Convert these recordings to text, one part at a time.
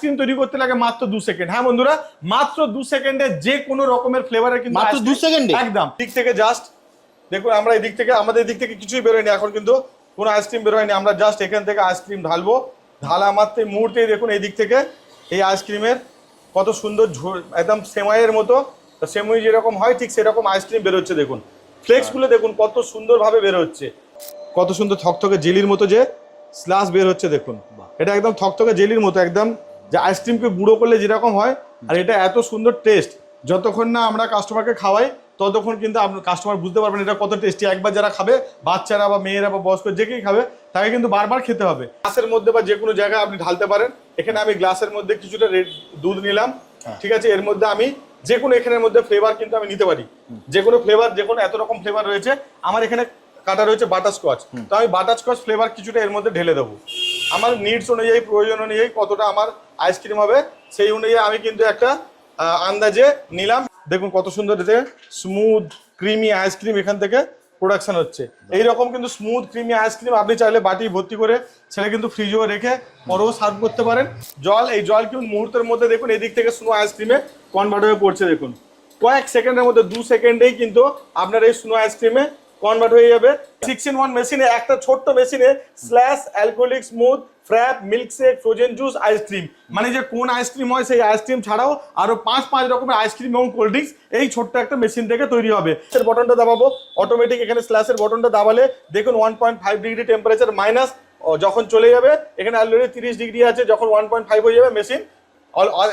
Ice cream তৈরি করতে লাগে মাত্র 2 সেকেন্ড। হ্যাঁ বন্ধুরা, মাত্র 2 সেকেন্ডে যে কোনো রকমের ফ্লেভারের কিন্তু মাত্র 2 সেকেন্ডে একদম। দিক থেকে জাস্ট দেখুন, আমরা এই দিক থেকে আমাদের দিক থেকে কিছুই বেরোয়নি, এখন কিন্তু কোনো আইসক্রিম বেরোয়নি। আমরা জাস্ট এখান থেকে আইসক্রিম ঢালবো, ঢালা মাত্র মুহূর্তেই দেখুন এই দিক থেকে এই আইসক্রিমের কত সুন্দর একদম সেমাইয়ের মতো, সেমাই যেরকম হয় ঠিক সেরকম আইসক্রিম বেরোচ্ছে। দেখুন ফ্লেক্সগুলো দেখুন কত সুন্দরভাবে বের হচ্ছে, কত সুন্দর থকথকে জেলির মতো যে স্লাস বের হচ্ছে। দেখুন এটা একদম থকথকে জেলির মতো, একদম যে আইসক্রিমকে গুঁড়ো করলে যেরকম হয়। আর এটা এত সুন্দর টেস্ট, যতক্ষণ না আমরা কাস্টমারকে খাওয়াই ততক্ষণ কিন্তু আপনার কাস্টমার বুঝতে পারবেন এটা কত টেস্টি। একবার যারা খাবে, বাচ্চারা বা মেয়েরা বা বয়স্ক যে কেউ খাবে, তাকে কিন্তু বারবার খেতে হবে। গ্লাসের মধ্যে বা যে কোনো জায়গায় আপনি ঢালতে পারেন। এখানে আমি গ্লাসের মধ্যে কিছুটা দুধ নিলাম, ঠিক আছে। এর মধ্যে আমি যে কোনো এখানের মধ্যে ফ্লেভার কিন্তু আমি নিতে পারি, যে কোনো ফ্লেভার, যে কোনো এত রকম ফ্লেভার রয়েছে। আমার এখানে কাটা রয়েছে বাটারস্কচ, তো আমি বাটারস্কচ ফ্লেভার কিছুটা এর মধ্যে ঢেলে দেবো। আমার নিডস অনুযায়ী, প্রয়োজন অনুযায়ী কতটা আমার আইসক্রিম হবে সেই অনুযায়ী আমি কিন্তু একটা আন্দাজে নিলাম। দেখুন কত সুন্দর স্মুথ ক্রিমি আইসক্রিম এখান থেকে প্রোডাকশন হচ্ছে। এইরকম কিন্তু স্মুথ ক্রিমি আইসক্রিম আপনি চাইলে বাটি ভর্তি করে সেটা কিন্তু ফ্রিজেও রেখে পরেও সার্ভ করতে পারেন। জল, এই জল কিন্তু মুহূর্তের মধ্যে দেখুন এদিক থেকে স্নো আইসক্রিমে কনভার্ট হয়ে পড়ছে। দেখুন কয়েক সেকেন্ডের মধ্যে, 2 সেকেন্ডেই কিন্তু আপনার এই স্নো আইসক্রিমে কনভার্ট হয়ে যাবে। 6-in-1 মেশিনে, একটা ছোট্ট মেশিনে slush alcoholic smooth frappe milkshake frozen juice ice cream, মানে যে কোন আইসক্রিম হয় সেই আইসক্রিম ছাড়াও আরো 5 রকমের আইসক্রিম এবং কোল্ড ড্রিঙ্কস এই ছোট্ট একটা মেশিন থেকে তৈরি হবে। এর বটনটা দাবাবো অটোমেটিক, এখানে স্ল্যাশের বটনটা দাবালে দেখুন 1.5 ডিগ্রি টেম্পারেচার মাইনাস যখন চলে যাবে, এখানে অলরেডি 30 ডিগ্রি আছে, যখন 1.5 হয়ে যাবে মেশিন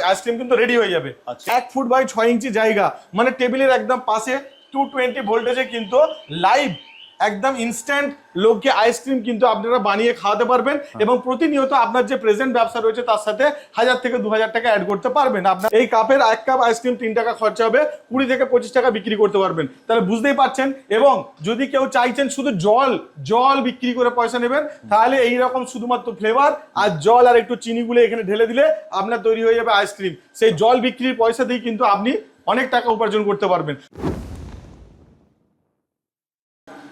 আইসক্রিম কিন্তু রেডি হয়ে যাবে। 1 ফুট বাই 6 ইঞ্চি জায়গা, মানে টেবিলের একদম পাশে 220 ভোল্টেজে কিন্তু লাইভ একদম ইনস্ট্যান্ট লোককে আইসক্রিম কিন্তু আপনারা বানিয়ে খাওয়াতে পারবেন। এবং প্রতিনিয়ত আপনার যে প্রেজেন্ট ব্যবসা রয়েছে তার সাথে 1000 থেকে 2000 টাকা অ্যাড করতে পারবেন। আপনার এই কাপের 1 কাপ আইসক্রিম 3 টাকা খরচা হবে, 20 থেকে 25 টাকা বিক্রি করতে পারবেন। তাহলে বুঝতেই পারছেন। এবং যদি কেউ চাইছেন শুধু জল বিক্রি করে পয়সা নেবেন, তাহলে এইরকম শুধুমাত্র ফ্লেভার আর জল আর একটু চিনিগুলো এখানে ঢেলে দিলে আপনার তৈরি হয়ে যাবে আইসক্রিম। সেই জল বিক্রির পয়সা দিয়ে কিন্তু আপনি অনেক টাকা উপার্জন করতে পারবেন।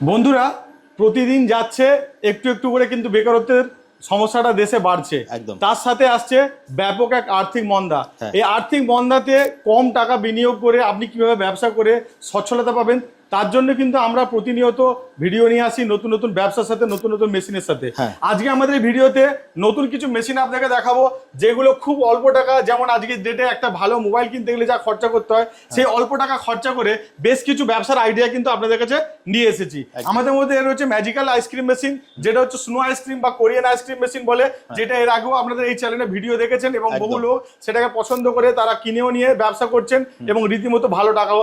বন্ধুরা, প্রতিদিন যাচ্ছে একটু একটু করে কিন্তু বেকারত্বের সমস্যাটা দেশে বাড়ছে, একদম। তার সাথে আসছে ব্যাপক এক আর্থিক মন্দা। এই আর্থিক মন্দাতে কম টাকা বিনিয়োগ করে আপনি কিভাবে ব্যবসা করে সচ্ছলতা পাবেন, তার জন্য কিন্তু আমরা প্রতিনিয়ত ভিডিও নিয়ে আসি নতুন নতুন ব্যবসার সাথে, নতুন নতুন মেশিনের সাথে। আজকে আমাদের ভিডিওতে নতুন কিছু মেশিন আপনাকে দেখাবো, যেগুলো খুব অল্প টাকা, যেমন আজকের ডেটে একটা ভালো মোবাইল কিনতে গেলে যা খরচা করতে হয়, সেই অল্প টাকা খরচা করে বেশ কিছু ব্যবসার আইডিয়া কিন্তু আপনাদের কাছে নিয়ে এসেছি। আমাদের মধ্যে এর হচ্ছে ম্যাজিক্যাল আইসক্রিম মেশিন, যেটা হচ্ছে স্নো আইসক্রিম বা কোরিয়ান আইসক্রিম মেশিন বলে, যেটা এর আগেও আপনাদের এই চ্যানেলে ভিডিও দেখেছেন এবং বহু লোক সেটাকে পছন্দ করে তারা কিনেও নিয়ে ব্যবসা করছেন এবং রীতিমতো ভালো টাকা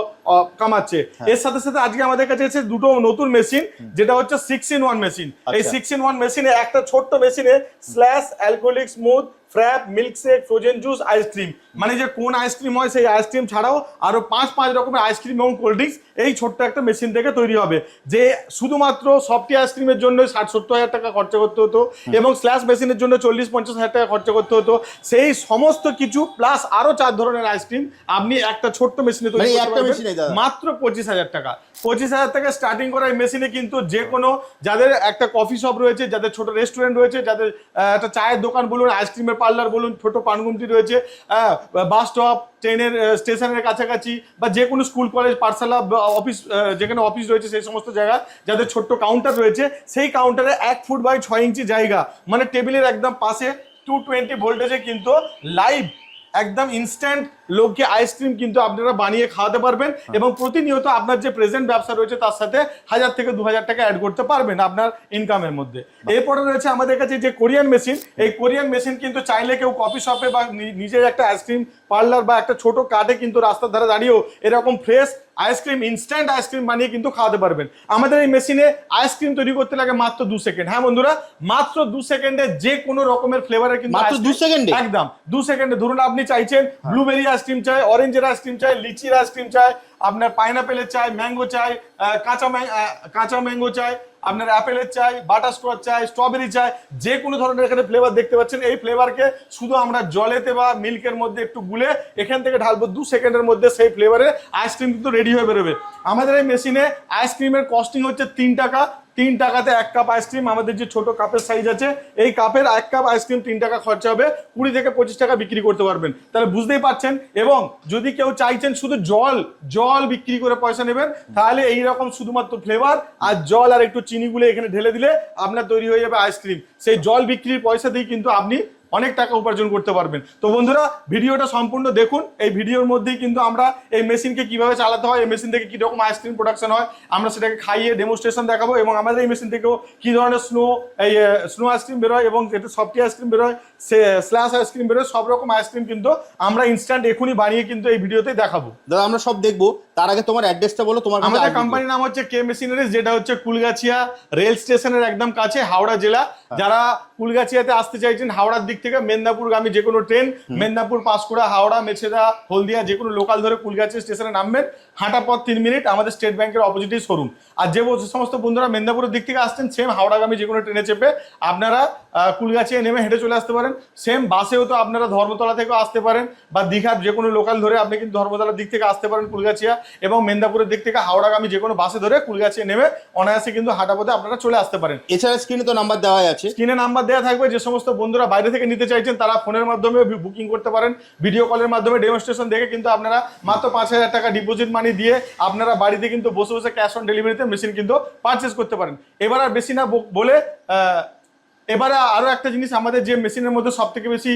কামাচ্ছে। এর সাথে সাথে আজকে আমাদের কাছে আছে দুটো নতুন মেশিন, যেটা হচ্ছে 6-in-1 মেশিন। এই 6-in-1 মেশিনে, একটা ছোট্ট মেশিনে slush alcoholic smooth frappe milkshake frozen juice ice cream, মানে যে কোন আইসক্রিম হয় সেই আইসক্রিম ছাড়াও আরো 5 রকমের আইসক্রিম এবং কোল্ড ড্রিঙ্কস এই ছোট্ট একটা মেশিন থেকে তৈরি হবে। যে শুধুমাত্র সফটি আইসক্রিমের জন্য 60-70 হাজার টাকা খরচা করতে হতো এবং স্ল্যাশ মেশিনের জন্য 40-50 হাজার টাকা খরচা করতে হতো। সেই সমস্ত কিছু প্লাস আরো 4 ধরনের আইসক্রিম আপনি একটা ছোট্ট মেশিনে তৈরি করতে পারবেন মাত্র 25,000 টাকা। 25,000 টাকা স্টার্টিং করা এই মেশিনে কিন্তু যে কোনো, যাদের একটা কফি শপ রয়েছে, যাদের ছোট রেস্টুরেন্ট রয়েছে, যাদের একটা চায়ের দোকান বলুন, আইসক্রিমের পার্লার বলুন, ছোট পানগুমটি রয়েছে, বাস স্টপ, ট্রেনের স্টেশনের কাছাকাছি, বা যে কোনো স্কুল কলেজ পাঠশালা অফিস, যেখানে অফিস রয়েছে সেই সমস্ত জায়গা যাদের ছোট্ট কাউন্টার রয়েছে, সেই কাউন্টারে 1 ফুট বাই 6 ইঞ্চি জায়গা, মানে টেবিলের একদম পাশে 220 ভোল্টেজে কিন্তু লাইভ একদম ইনস্ট্যান্ট লোককে আইসক্রিম কিন্তু আপনারা বানিয়ে খাওয়াতে পারবেন। এবং প্রতিনিয়ত আপনার যে প্রেজেন্ট ব্যবসা রয়েছে তার সাথে 1000 থেকে 2000 টাকা অ্যাড করতে পারবেন আপনার ইনকামের মধ্যে। এরপরে রয়েছে আমাদের কাছে যে কোরিয়ান মেশিন। এই কোরিয়ান মেশিন কিন্তু চাইলে কেউ কফি শপে বা নিজের একটা আইসক্রিম পার্লার বা একটা ছোট কার্টে কিন্তু রাস্তার ধারে দাঁড়িয়েও এরকম ফ্রেশ আইসক্রিম, ইনস্ট্যান্ট আইসক্রিম বানিয়ে কিন্তু খাওয়াতে পারবেন। আমাদের এই মেশিনে আইসক্রিম তৈরি করতে লাগে মাত্র 2 সেকেন্ড। হ্যাঁ বন্ধুরা, মাত্র 2 সেকেন্ডে যে কোনো রকমের ফ্লেভারের কিন্তু মাত্র 2 সেকেন্ডে, একদম 2 সেকেন্ডে। ধরুন আপনি চাইছেন ব্লুবেরি আইসক্রিম চাই, অরেঞ্জের আইসক্রিম চাই, লিচির আইসক্রিম চাই, আপনার পাইনাপেলের চাই, ম্যাঙ্গো চাই, কাঁচা ম্যাঙ্গো চাই, আপনার অ্যাপেলের চাই, বাটারস্কচ চাই, স্ট্রবেরি চাই, যে কোনো ধরনের এখানে ফ্লেভার দেখতে পাচ্ছেন। এই ফ্লেভারকে শুধু আমরা জলেতে বা মিল্কের মধ্যে একটু গুলে এখান থেকে ঢালবো, 2 সেকেন্ডের মধ্যে সেই ফ্লেভারের আইসক্রিম কিন্তু রেডি হয়ে বেরোবে। আমাদের এই মেশিনে আইসক্রিমের কস্টিং হচ্ছে 3 টাকা, 3 টাকাতে 1 কাপ আইসক্রিম। আমাদের যে ছোট কাপের সাইজ আছে এই কাপের 1 কাপ আইসক্রিম 3 টাকা খরচা হবে, 20 থেকে 25 টাকা বিক্রি করতে পারবেন। তাহলে বুঝতেই পারছেন। এবং যদি কেউ চাইছেন শুধু জল বিক্রি করে পয়সা নেবেন, তাহলে এইরকম শুধুমাত্র ফ্লেভার আর জল আর একটু চিনি গুলে এখানে ঢেলে দিলে আপনার তৈরি হয়ে যাবে আইসক্রিম। সেই জল বিক্রির পয়সা দিয়ে কিন্তু আপনি অনেক টাকা উপার্জন করতে পারবেন। তো বন্ধুরা ভিডিওটা সম্পূর্ণ দেখুন। এই ভিডিওর মধ্যেই কিন্তু আমরা এই মেশিনকে কিভাবে চালাতে হয়, এই মেশিন থেকে কি রকম আইসক্রিম প্রোডাকশন হয়, আমরা সেটাকে খাইয়ে ডেমোস্ট্রেশন দেখাবো। এবং আমাদের এই মেশিন থেকেও কি ধরনের স্নো আইসক্রিম বেরোয় এবং যেটা সফটি আইসক্রিম বেরোয়, স্ল্যাশ আইসক্রিম বেরোয়, সব রকম আইসক্রিম কিন্তু আমরা ইনস্ট্যান্ট এখনই বানিয়ে কিন্তু এই ভিডিওতে দেখাবো। দাদা আমরা সব দেখবো, তার আগে তোমার অ্যাড্রেসটা বলো। তোমার আমাদের কোম্পানির নাম হচ্ছে কে মেশিনারিজ, যেটা হচ্ছে কুলগাছিয়া রেল স্টেশনের একদম কাছে, হাওড়া জেলা। যারা কুলগাছিয়াতে আসতে চাইছেন হাওড়ার দিক থেকে মেদিনীপুরগামী যে কোনো ট্রেন, মেদিনীপুর, পাঁশকুড়া, হাওড়া, মেছেদা, হলদিয়া যে কোনো লোকাল ধরে কুলগাছিয়া স্টেশনে নামবেন, হাঁটা পথ 3 মিনিট, আমাদের স্টেট ব্যাংকের অপোজিটেই শোরুম। আর যে সমস্ত বন্ধুরা মেদিনীপুরের দিক থেকে আসছেন, সেম হাওড়াগামী যে কোনো ট্রেনে চেপে আপনারা কুলগাছিয়া নেমে হেঁটে চলে আসতে পারেন। সেম বাসেও তো আপনারা ধর্মতলা থেকেও আসতে পারেন, বা দীঘার যে কোনো লোকাল ধরে আপনি কিন্তু ধর্মতলার দিক থেকে আসতে পারেন কুলগাছিয়া, এবং মেদিনীপুরের দিক থেকে হাওড়াগামী যে কোনো বাসে ধরে কুলগাছিয়া নেমে অনায়াসে কিন্তু হাঁটা পথে আপনারা চলে আসতে পারেন। এছাড়া স্ক্রিনে তো নাম্বার দেওয়া আছে, স্ক্রিনে নাম্বার দেওয়া থাকবে। যে সমস্ত বন্ধুরা বাইরে থেকে নিতে চাইছেন তারা ফোনের মাধ্যমে বুকিং করতে পারেন, ভিডিও কলের মাধ্যমে ডেমনস্ট্রেশন দেখে কিন্তু আপনারা মাত্র 5000 টাকা ডিপোজিট মানি দিয়ে আপনারা বাড়িতে কিন্তু বসে বসে ক্যাশ অন ডেলিভারিতে মেশিন কিন্তু পারচেস করতে পারেন। এবার আর বেশি না বলে এবারে আরো একটা জিনিস, আমাদের যে মেশিনের মধ্যে সব থেকে বেশি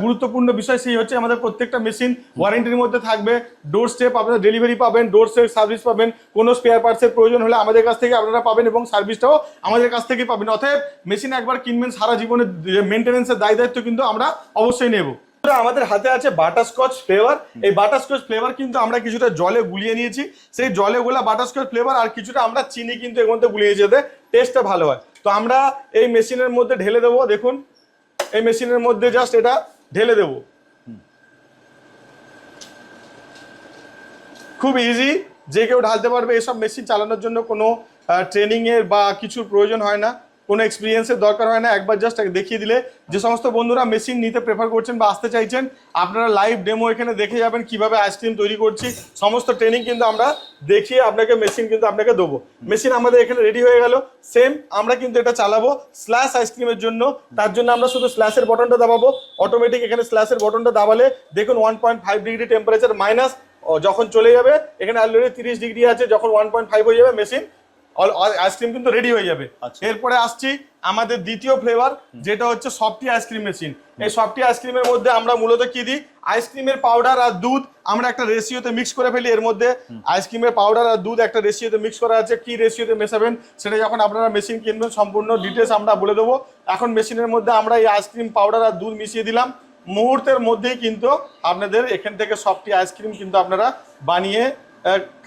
গুরুত্বপূর্ণ বিষয় সেই হচ্ছে আমাদের প্রত্যেকটা মেশিন ওয়ারেন্টির মধ্যে থাকবে। ডোর স্টেপ আপনারা ডেলিভারি পাবেন, ডোর স্টেপ সার্ভিস পাবেন, কোনো স্পেয়ার পার্টসের প্রয়োজন হলে আমাদের কাছ থেকে আপনারা পাবেন এবং সার্ভিসটাও আমাদের কাছ থেকেই পাবেন। অতএব মেশিন একবার কিনবেন, সারা জীবনের মেনটেন্যান্সের দায়িত্ব কিন্তু আমরা অবশ্যই নেব। আমাদের হাতে আছে বাটারস্কচ ফ্লেভার। এই বাটারস্কচ ফ্লেভার কিন্তু আমরা কিছুটা জলে গুলিয়ে নিয়েছি, সেই জলে গোলা বাটারস্কচ ফ্লেভার আর কিছুটা আমরা চিনি কিন্তু এর মধ্যে গুলিয়ে যেতে টেস্টটা ভালো হয়। তো আমরা এই মেশিনের মধ্যে ঢেলে দেবো। দেখুন এই মেশিনের মধ্যে জাস্ট এটা ঢেলে দেবো, খুব ইজি, যে কেউ ঢালতে পারবে। এসব মেশিন চালানোর জন্য কোনো ট্রেনিং এর বা কিছুর প্রয়োজন হয় না, কোনো এক্সপিরিয়েন্সের দরকার হয় না। একবার জাস্ট দেখিয়ে দিলে, যে সমস্ত বন্ধুরা মেশিন নিতে প্রেফার করছেন বা আসতে চাইছেন, আপনারা লাইভ ডেমো এখানে দেখে যাবেন কিভাবে আইসক্রিম তৈরি করছি। সমস্ত ট্রেনিং কিন্তু আমরা দেখিয়ে আপনাকে মেশিন কিন্তু আপনাকে দেবো। মেশিন আমাদের এখানে রেডি হয়ে গেল। সেম আমরা কিন্তু এটা চালাবো স্ল্যাশ আইসক্রিমের জন্য। তার জন্য আমরা শুধু স্ল্যাশের বটনটা দাবাবো। অটোমেটিক এখানে স্ল্যাশের বটনটা দাবালে দেখুন 1.5 ডিগ্রি টেম্পারেচার মাইনাস যখন চলে যাবে, এখানে অলরেডি 30 ডিগ্রি আছে, যখন 1.5 হয়ে যাবে মেশিন আইসক্রিম কিন্তু রেডি হয়ে যাবে। এরপরে আসছি আমাদের দ্বিতীয় ফ্লেভার, যেটা হচ্ছে সফটি আইসক্রিম মেশিন। এই সফটি আইসক্রিমের মধ্যে আমরা মূলত কি দিই, আইসক্রিমের পাউডার আর দুধ আমরা একটা রেশিওতে মিক্স করে ফেলি। এর মধ্যে আইসক্রিমের পাউডার আর দুধ একটা রেশিওতে মিক্স করা আছে। কি রেশিওতে মেশাবেন সেটা যখন আপনারা মেশিন কিনবেন সম্পূর্ণ ডিটেলস আমরা বলে দেবো। এখন মেশিনের মধ্যে আমরা এই আইসক্রিম পাউডার আর দুধ মিশিয়ে দিলাম। মুহূর্তের মধ্যেই কিন্তু আপনাদের এখান থেকে সফটি আইসক্রিম কিন্তু আপনারা বানিয়ে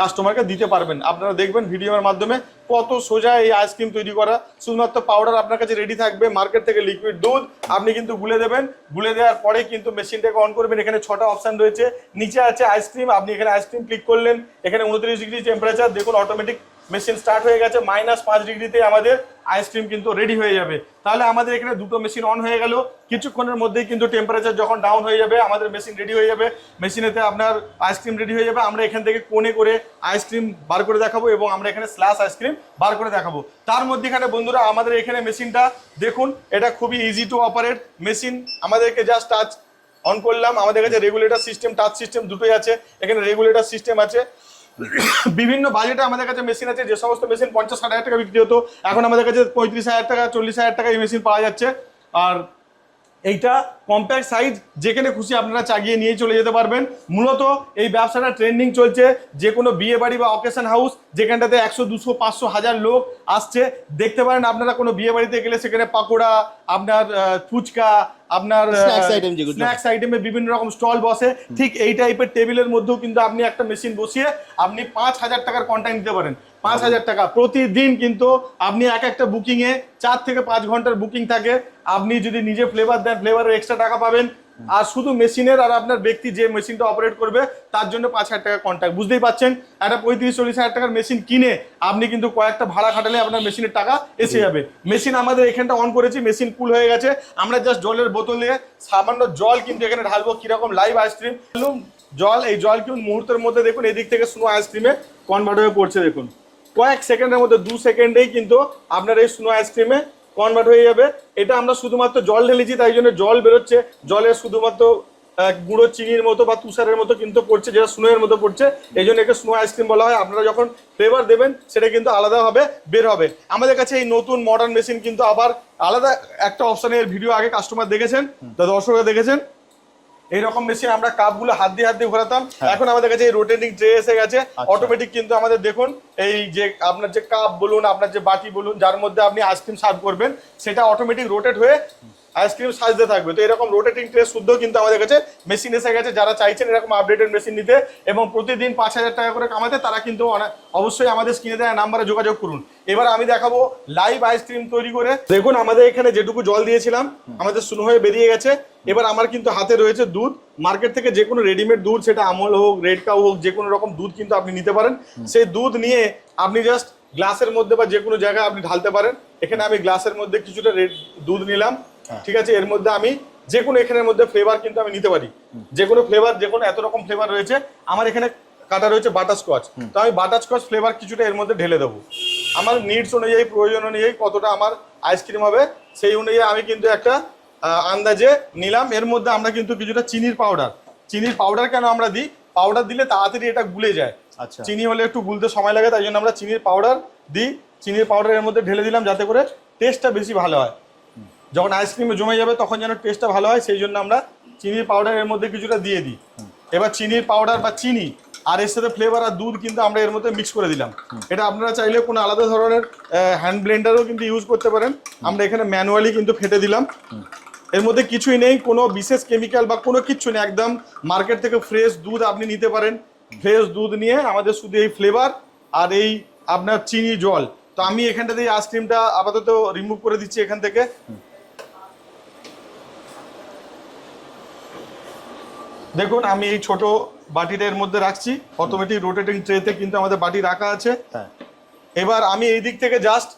কাস্টমারকে দিতে পারবেন। আপনারা দেখবেন ভিডিওর মাধ্যমে কত সোজা এই আইসক্রিম তৈরি করা। শুধুমাত্র পাউডার আপনার কাছে রেডি থাকবে, মার্কেট থেকে লিকুইড দুধ আপনি কিন্তু গুলে দেবেন। গুলে দেওয়ার পরে কিন্তু মেশিনটাকে অন করবেন। এখানে 6টা অপশান রয়েছে, নিচে আছে আইসক্রিম, আপনি এখানে আইসক্রিম ক্লিক করলেন, এখানে 29 ডিগ্রি টেম্পারেচার দেখুন অটোমেটিক মেশিন স্টার্ট হয়ে গেছে। -5 ডিগ্রিতে আমাদের আইসক্রিম কিন্তু রেডি হয়ে যাবে। তাহলে আমাদের এখানে দুটো মেশিন অন হয়ে গেল। কিছুক্ষণের মধ্যেই কিন্তু টেম্পারেচার যখন ডাউন হয়ে যাবে আমাদের মেশিন রেডি হয়ে যাবে। মেশিনেতে আপনার আইসক্রিম রেডি হয়ে যাবে। আমরা এখান থেকে কোণে করে আইসক্রিম বার করে দেখাবো এবং আমরা এখানে স্ল্যাশ আইসক্রিম বার করে দেখাবো। তার মধ্যেখানে বন্ধুরা আমাদের এখানে মেশিনটা দেখুন, এটা খুবই ইজি টু অপারেট মেশিন। আমাদেরকে জাস্ট টাচ অন করলাম, আমাদের কাছে রেগুলেটর সিস্টেম, টাচ সিস্টেম দুটোই আছে। এখানে রেগুলেটর সিস্টেম আছে। বিভিন্ন বাজেটে আমাদের কাছে মেশিন আছে। যে সমস্ত মেশিন 50-60 হাজার টাকা বিক্রি হতো, এখন আমাদের কাছে 35,000 টাকা 40,000 টাকা এই মেশিন পাওয়া যাচ্ছে। আর এইটা কম্প্যাক্ট সাইজ, যেখানে খুশি আপনারা চাগিয়ে নিয়ে চলে যেতে পারবেন। মূলত এই ব্যবসাটা ট্রেন্ডিং চলছে। যে কোনো বিয়ে বাড়ি বা অকেশন হাউস যেখানটাতে 100, 200, 500, 1000 লোক আসছে, দেখতে পারেন আপনারা কোনো বিয়ে বাড়িতে গেলে সেখানে পাকোড়া, আপনার ফুচকা, আপনার স্ন্যাক্স আইটেমে বিভিন্ন রকম স্টল বসে। ঠিক এই টাইপের টেবিলের মধ্যেও কিন্তু আপনি একটা মেশিন বসিয়ে আপনি 5,000 টাকার কন্ট্যাক্ট নিতে পারেন। 5,000 টাকা প্রতিদিন কিন্তু আপনি একটা বুকিংয়ে 4 থেকে 5 ঘন্টার বুকিং থাকে। আপনি যদি নিজে ফ্লেভার দেন, ফ্লেভারের এক্সট্রা টাকা পাবেন। আর শুধু মেশিনের আর আপনার ব্যক্তি যে মেশিনটা অপারেট করবে তার জন্য 5,000 টাকা কন্ট্যাক্ট। বুঝতেই পাচ্ছেন, একটা 35-40 হাজার টাকার মেশিন কিনে আপনি কিন্তু কয়েকটা ভাড়া খাটালে আপনার মেশিনের টাকা এসে যাবে। মেশিন আমাদের এখানটা অন করেছি, মেশিন ফুল হয়ে গেছে। আমরা জাস্ট জলের বোতল দিয়ে সামান্য জল কিন্তু এখানে ঢালবো। কিরকম লাইভ আইসক্রিম জল, এই জল কিন্তু মুহূর্তের মধ্যে দেখুন এদিক থেকে স্নো আইসক্রিমে কনভার্ট হয়ে পড়ছে। দেখুন কয়েক সেকেন্ডের মধ্যে 2 সেকেন্ডেই কিন্তু আপনার এই স্নো আইসক্রিমে কনভার্ট হয়ে যাবে। এটা আমরা শুধুমাত্র জল ঢেলেছি, তাই জন্য জল বেরোচ্ছে, জলের শুধুমাত্র গুঁড়ো চিনির মতো বা তুষারের মতো কিন্তু পড়ছে, যেটা স্নো এর মতো পড়ছে, এই জন্য একে স্নো আইসক্রিম বলা হয়। আপনারা যখন ফ্লেভার দেবেন সেটা কিন্তু আলাদাভাবে বের হবে। আমাদের কাছে এই নতুন মডার্ন মেশিন কিন্তু আবার আলাদা একটা অপশনের ভিডিও আগে কাস্টমার দেখেছেন, তো দর্শকরা দেখেছেন। এইরকম মেশিন আমরা কাপগুলো হাত দিয়ে ঘোরাতাম, এখন আমাদের কাছে এই রোটেটিং ট্রে এসে গেছে অটোমেটিক। কিন্তু আমাদের দেখুন এই যে আপনার যে কাপ বলুন, আপনার যে বাটি বলুন, যার মধ্যে আপনি আইসক্রিম সার্ভ করবেন, সেটা অটোমেটিক রোটেট হয়ে আইসক্রিম সাজতে থাকবে। তো এরকম রোটেটিং ট্রে শুদ্ধ কিন্তু আমাদের কাছে মেশিন এসে গেছে। যারা চাইছেন এরকম আপডেটেড মেশিন নিতে এবং প্রতিদিন 5,000 টাকা করে কামাতে, তারা কিন্তু অবশ্যই আমাদের স্ক্রিনে দেওয়া নাম্বারে যোগাযোগ করুন। এবার আমি দেখাবো লাইভ আইসক্রিম তৈরি করে। দেখুন আমাদের এখানে যেটুকু জল দিয়েছিলাম আমাদের শুরু হয়ে বেরিয়ে গেছে। এবার আমার কিন্তু হাতে রয়েছে দুধ। মার্কেট থেকে যে কোনো রেডিমেড দুধ, সেটা আমল হোক, রেড কাউ হোক, যে কোনো রকম দুধ কিন্তু আপনি নিতে পারেন। সেই দুধ নিয়ে আপনি জাস্ট গ্লাসের মধ্যে বা যে কোনো জায়গায় আপনি ঢালতে পারেন। এখানে আমি গ্লাসের মধ্যে কিছুটা দুধ নিলাম, ঠিক আছে। এর মধ্যে আমি যে কোনো এখানের মধ্যে ফ্লেভার কিন্তু আমি নিতে পারি, যে কোনো ফ্লেভার, যে কোনো এত রকম ফ্লেভার রয়েছে। আমার এখানে কাটা রয়েছে বাটারস্কচ, তো আমি বাটারস্কচ ফ্লেভার কিছুটা এর মধ্যে ঢেলে দেবো। আমার নিডস অনুযায়ী, প্রয়োজন অনুযায়ী কতটা আমার আইসক্রিম হবে সেই অনুযায়ী আমি কিন্তু একটা আন্দাজে নিলাম। এর মধ্যে আমরা কিন্তু কিছুটা চিনির পাউডার কেন আমরা দিই, পাউডার দিলে তাড়াতাড়ি এটা গুলে যায়। আচ্ছা, চিনি হলে একটু গুলতে সময় লাগে, তাই জন্য আমরা চিনির পাউডার দিই। চিনির পাউডার এর মধ্যে ঢেলে দিলাম যাতে করে টেস্টটা বেশি ভালো হয়। যখন আইসক্রিমে জমে যাবে তখন যেন টেস্টটা ভালো হয়, সেই জন্য আমরা চিনির পাউডার এর মধ্যে কিছুটা দিয়ে দিই। এবার চিনির পাউডার বা চিনি আর এর সাথে ফ্লেভার আর দুধ কিন্তু আমরা এর মধ্যে মিক্স করে দিলাম। এটা আপনারা চাইলে কোনো আলাদা ধরনের হ্যান্ড ব্লেন্ডারও কিন্তু ইউজ করতে পারেন। আমরা এখানে ম্যানুয়ালি কিন্তু ফেটে দিলাম। এর মধ্যে কিছুই নেই, কোনো বিশেষ কেমিক্যাল বা কোনো কিছু নেই, একদম মার্কেট থেকে ফ্রেশ দুধ আপনি নিতে পারেন। ফ্রেশ দুধ নিয়ে আমাদের শুধু এই ফ্লেভার আর এই আপনার চিনি জল। তো আমি এখানটাতে এই আইসক্রিমটা আপাতত রিমুভ করে দিচ্ছি এখান থেকে। দেখুন আমি এই ছোট বাটিটা এর মধ্যে রাখছি, অটোমেটিক রোটেটিং ট্রেতে কিন্তু আমাদের বাটি রাখা আছে। এবার আমি এই দিক থেকে জাস্ট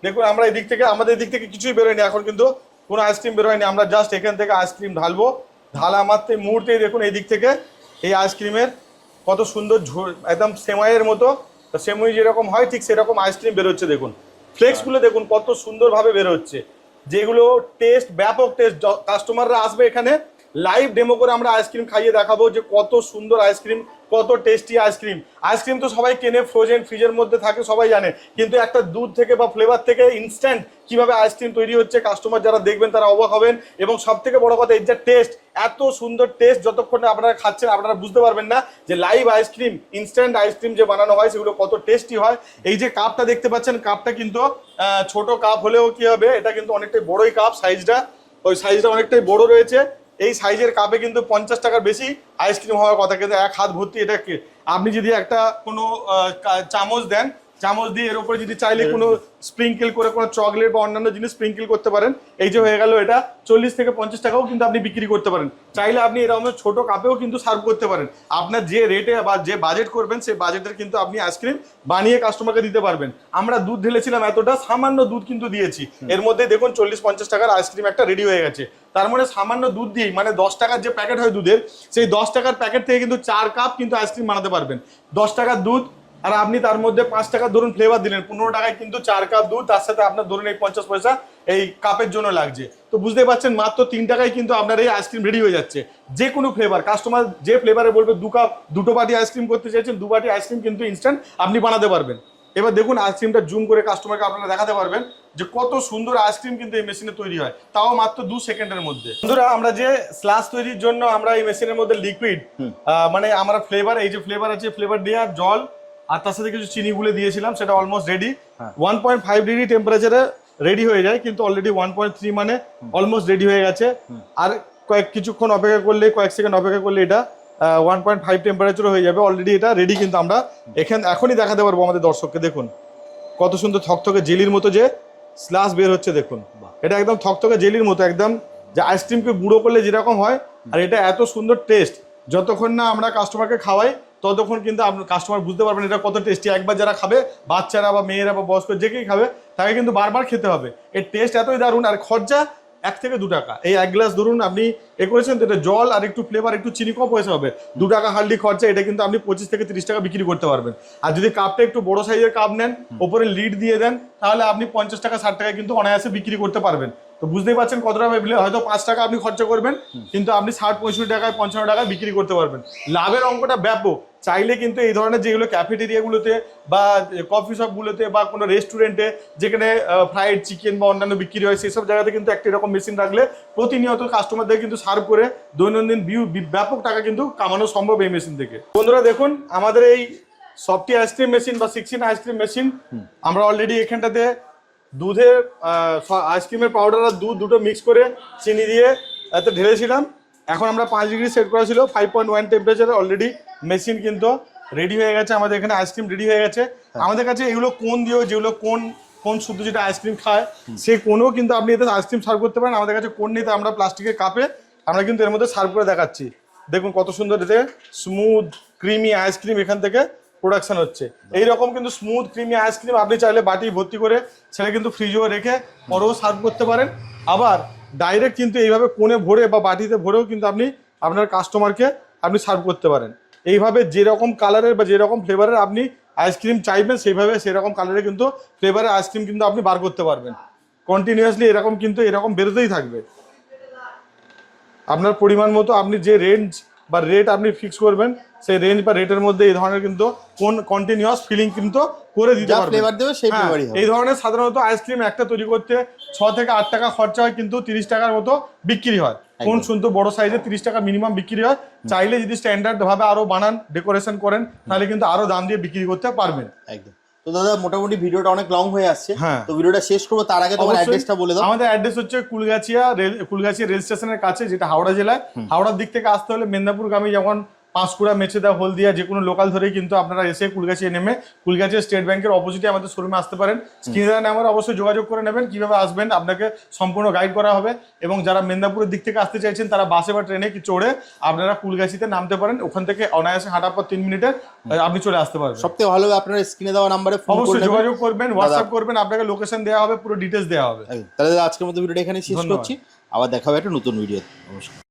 দেখুন, আমরা এই দিক থেকে, আমাদের দিক থেকে কিছুই বেরোয়নি, এখন কিন্তু কোনো আইসক্রিম বেরোয়নি। আমরা জাস্ট এখান থেকে আইসক্রিম ঢালবো, ঢালা মাত্র মুহূর্তেই দেখুন এই দিক থেকে এই আইসক্রিমের কত সুন্দর একদম সেমাইয়ের মতো, সেমাই যেরকম হয় ঠিক সেরকম আইসক্রিম বেরোচ্ছে। দেখুন ফ্লেক্সগুলো দেখুন কত সুন্দরভাবে বেরোচ্ছে, যেগুলো টেস্ট, ব্যাপক টেস্ট। কাস্টমাররা আসবে এখানে, লাইভ ডেমো করে আমরা আইসক্রিম খাইয়ে দেখাবো যে কত সুন্দর আইসক্রিম, কত টেস্টি আইসক্রিম। আইসক্রিম তো সবাই কেনে, ফ্রোজেন ফ্রিজের মধ্যে থাকে, সবাই জানে, কিন্তু একটা দুধ থেকে বা ফ্লেভার থেকে ইনস্ট্যান্ট কিভাবে আইসক্রিম তৈরি হচ্ছে, কাস্টমার যারা দেখবেন তারা অবাক হবেন। এবং সব থেকে বড় কথা, এর যে টেস্ট, এত সুন্দর টেস্ট, যতক্ষণ আপনারা খাচ্ছেন আপনারা বুঝতে পারবেন না যে লাইভ আইসক্রিম, ইনস্ট্যান্ট আইসক্রিম যে বানানো হয় সেগুলো কত টেস্টি হয়। এই যে কাপটা দেখতে পাচ্ছেন, কাপটা কিন্তু ছোট কাপ হলেও কি হবে, এটা কিন্তু অনেকটাই বড়ই কাপ, সাইজটা, ওই সাইজটা অনেকটাই বড় রয়েছে। এই সাইজের কাপে কিন্তু 50 টাকার বেশি আইসক্রিম হওয়ার কথা, কিন্তু এক হাত ভর্তি এটাকে আপনি যদি একটা কোনো চামচ দেন, চামচ দিয়ে এর উপরে যদি চাইলে কোনো স্প্রিঙ্কেল করে কোনো চকলেট বা অন্যান্য জিনিস স্প্রিঙ্কেল করতে পারেন, এই যে হয়ে গেল, এটা 40 থেকে 50 টাকাও কিন্তু আপনি বিক্রি করতে পারেন। চাইলে আপনি এরকম ছোট কাপেও কিন্তু সার্ভ করতে পারেন। আপনার যে রেটে বা যে বাজেট করবেন সেই বাজেটের কিন্তু আপনি আইসক্রিম বানিয়ে কাস্টমারকে দিতে পারবেন। আমরা দুধ ঢেলেছিলাম এতটা, সামান্য দুধ কিন্তু দিয়েছি, এর মধ্যে দেখুন 40-50 টাকার আইসক্রিম একটা রেডি হয়ে গেছে। তার মানে সামান্য দুধ দিয়েই, মানে 10 টাকার যে প্যাকেট হয় দুধের, সেই 10 টাকার প্যাকেট থেকে কিন্তু 4 কাপ কিন্তু আইসক্রিম বানাতে পারবেন। 10 টাকার দুধ আর আপনি তার মধ্যে 5 টাকার ধরুন ফ্লেভার দিলেন, 15 টাকায় কিন্তু 4 কাপ দুধ, তার সাথে আপনার ধরুন এই 50 পয়সা এই কাপের জন্য লাগছে। তো বুঝতে পারছেন মাত্র 3 টাকায় কিন্তু আপনার এই আইসক্রিম রেডি হয়ে যাচ্ছে। যে কোনো ফ্লেভার, কাস্টমার যে ফ্লেভারে বলবে 2 কাপ, 2 বাটি আইসক্রিম করতে চাইছেন, 2 বাটি আইসক্রিম কিন্তু ইনস্ট্যান্ট আপনি বানাতে পারবেন। এবার দেখুন আইসক্রিমটা জুম করে কাস্টমারকে আপনারা দেখাতে পারবেন যে কত সুন্দর আইসক্রিম কিন্তু এই মেশিনে তৈরি হয়, তাও মাত্র 2 সেকেন্ডের মধ্যে। বন্ধুরা, আমরা যে স্লাশ তৈরির জন্য আমরা এই মেশিনের মধ্যে লিকুইড, মানে আমরা ফ্লেভার, এই যে ফ্লেভার আছে, ফ্লেভার দিয়ে আর জল আর তার সাথে কিছু চিনি গুলে দিয়েছিলাম, সেটা অলমোস্ট রেডি। 1.5 ডিগ্রি টেম্পারেচারে রেডি হয়ে যায়, কিন্তু অলরেডি 1.3 মানে অলমোস্ট রেডি হয়ে গেছে। আর কিছুক্ষণ অপেক্ষা করলে, কয়েক সেকেন্ড অপেক্ষা করলে এটা 1.5 টেম্পারেচার হয়ে যাবে। অলরেডি এটা রেডি, কিন্তু আমরা এখনই দেখাতে পারবো আমাদের দর্শককে। দেখুন কত সুন্দর থকথকে জেলির মতো যে স্লাশ বের হচ্ছে, দেখুন এটা একদম থকথকে জেলির মতো, একদম যে আইসক্রিমকে গুঁড়ো করলে যেরকম হয়। আর এটা এত সুন্দর টেস্ট, যতক্ষণ না আমরা কাস্টমারকে খাওয়াই ততক্ষণ কিন্তু কাস্টমার বুঝতে পারবেন এটা কত টেস্টি। একবার যারা খাবে, বাচ্চারা বা মেয়েরা বা বয়স্ক যে কেই খাবে, তাকে কিন্তু বারবার খেতে হবে। এর টেস্ট এতই দারুণ, আর খরচা 1 থেকে 2 টাকা। এই 1 গ্লাস ধরুন আপনি করেছেন তো, এটা জল আর একটু ফ্লেভার একটু চিনি কম পয়সা হবে, 2 টাকা হার্ডলি খরচা, এটা কিন্তু আপনি 25 থেকে 30 টাকা বিক্রি করতে পারবেন। আর যদি কাপটা একটু বড় সাইজের কাপ নেন, ওপরে লিড দিয়ে দেন, তাহলে আপনি 50 টাকা 60 টাকা কিন্তু অনায়াসে বিক্রি করতে পারবেন। তো বুঝতেই পারছেন কতটা হয়তো 5 টাকা আপনি খরচা করবেন, কিন্তু আপনি 60-65 টাকায় 55 টাকায় বিক্রি করতে পারবেন। লাভের অঙ্কটা ব্যাপক। চাইলে কিন্তু এই ধরনের যেগুলো ক্যাফেটেরিয়াগুলোতে বা কফি শপগুলোতে বা কোনো রেস্টুরেন্টে যেখানে ফ্রাইড চিকেন বা অন্যান্য বিক্রি হয়, সেই সব জায়গাতে কিন্তু একটা এরকম মেশিন রাখলে প্রতিনিয়ত কাস্টমারদের কিন্তু সার্ভ করে দৈনন্দিন ব্যাপক টাকা কিন্তু কামানো সম্ভব এই মেশিন থেকে। বন্ধুরা দেখুন, আমাদের এই সফটি আইসক্রিম মেশিন বা 16 আইসক্রিম মেশিন, আমরা অলরেডি এখানটাতে দুধের আইসক্রিমের পাউডার আর দুধ দুটো মিক্স করে চিনি দিয়ে এতে ঢেলেছিলাম। এখন আমরা 5 ডিগ্রি সেট করা ছিল, 5.1 টেম্পারেচারে অলরেডি মেশিন কিন্তু রেডি হয়ে গেছে। আমাদের এখানে আইসক্রিম রেডি হয়ে গেছে। আমাদের কাছে এগুলো কোন দিয়েও, যেগুলো কোন শুধু যেটা আইসক্রিম খায় সেই কোনও কিন্তু আপনি এতে আইসক্রিম সার্ভ করতে পারেন। আমাদের কাছে কোন নিতে আমরা প্লাস্টিকের কাপে আমরা কিন্তু এর মধ্যে সার্ভ করে দেখাচ্ছি। দেখুন কত সুন্দর এতে স্মুথ ক্রিমি আইসক্রিম এখান থেকে প্রোডাকশন হচ্ছে। এইরকম কিন্তু স্মুথ ক্রিমি আইসক্রিম আপনি চাইলে বাটি ভর্তি করে সেটা কিন্তু ফ্রিজেও রেখে পরেও সার্ভ করতে পারেন। আবার ডাইরেক্ট কিন্তু এইভাবে কোণে ভরে বা বাটিতে ভরেও কিন্তু আপনি আপনার কাস্টমারকে আপনি সার্ভ করতে পারেন। এইভাবে যেরকম কালারের বা যেরকম ফ্লেভারের আপনি আইসক্রিম চাইবেন, সেইভাবে সেরকম কালারের কিন্তু ফ্লেভারের আইসক্রিম কিন্তু আপনি বার করতে পারবেন। কন্টিনিউয়াসলি এরকম বেরোতেই থাকবে। আপনার পরিমাণ মতো আপনি যে রেঞ্জ বা রেট আপনি ফিক্স করবেন, সেই রেঞ্জ বা রেটের মধ্যে এই ধরনের কিন্তু কন্টিনিউয়াস ফিলিং কিন্তু করে দিতে পারবেন। ফ্লেভার দেবে সেই ফ্লেভারই হবে। এই ধরনের সাধারণত আইসক্রিম একটা তৈরি করতে 6 থেকে 8 টাকা খরচা হয়, কিন্তু 30 টাকার মতো বিক্রি হয়। কোন শুনতো বড় সাইজে 30 টাকা মিনিমাম বিক্রি হয়। চাইলে যদি স্ট্যান্ডার্ড ভাবে আরো বানান, ডেকোরেশন করেন, তাহলে কিন্তু আরো দাম দিয়ে বিক্রি করতে পারবেন। একদম। তো দাদা মোটামুটি ভিডিওটা অনেক লং হয়ে আসছে, হ্যাঁ। তো ভিডিওটা শেষ করবো তার আগে তোমার অ্যাড্রেসটা বলে দাও। আমাদের অ্যাড্রেস হচ্ছে কুলগাছিয়া রেল স্টেশনের কাছে, যেটা হাওড়া জেলায়। হাওড়ার দিক থেকে আসতে হলে মেদিনীপুরগামী যেমন পাঁশকুড়া, মেচেদা, হলদিয়া যে কোনো লোকাল ধরেই কিন্তু আপনারা এসে কুলগাছিয়া নেমে কুলগাছিয়া স্টেট ব্যাংকের অপোজিটে আমাদের শোরুমে আসতে পারেন। স্ক্রিনে নাম্বার অবশ্যই যোগাযোগ করে নেবেন। কিভাবে আসবেন আপনাকে সম্পূর্ণ গাইড করা হবে। এবং যারা মেদিনীপুরের দিক থেকে আসতে চাইছেন, তারা বাসে বা ট্রেনে চড়ে আপনারা কুলগাছিতে নামতে পারেন। ওখান থেকে অনায়াসে হাঁটার পর 3 মিনিটে আপনি চলে আসতে পারবেন। সবথেকে ভালো হবে আপনারা স্ক্রিনে দেওয়া নাম্বারে ফোন করে অবশ্যই যোগাযোগ করবেন, হোয়াটসঅ্যাপ করবেন, আপনাকে লোকেশন দেওয়া হবে, পুরো ডিটেলস দেওয়া হবে। তাহলে আজকের মতো ভিডিওটা এখানে শেষ করছি, আবার দেখা হবে একটা নতুন ভিডিও। নমস্কার।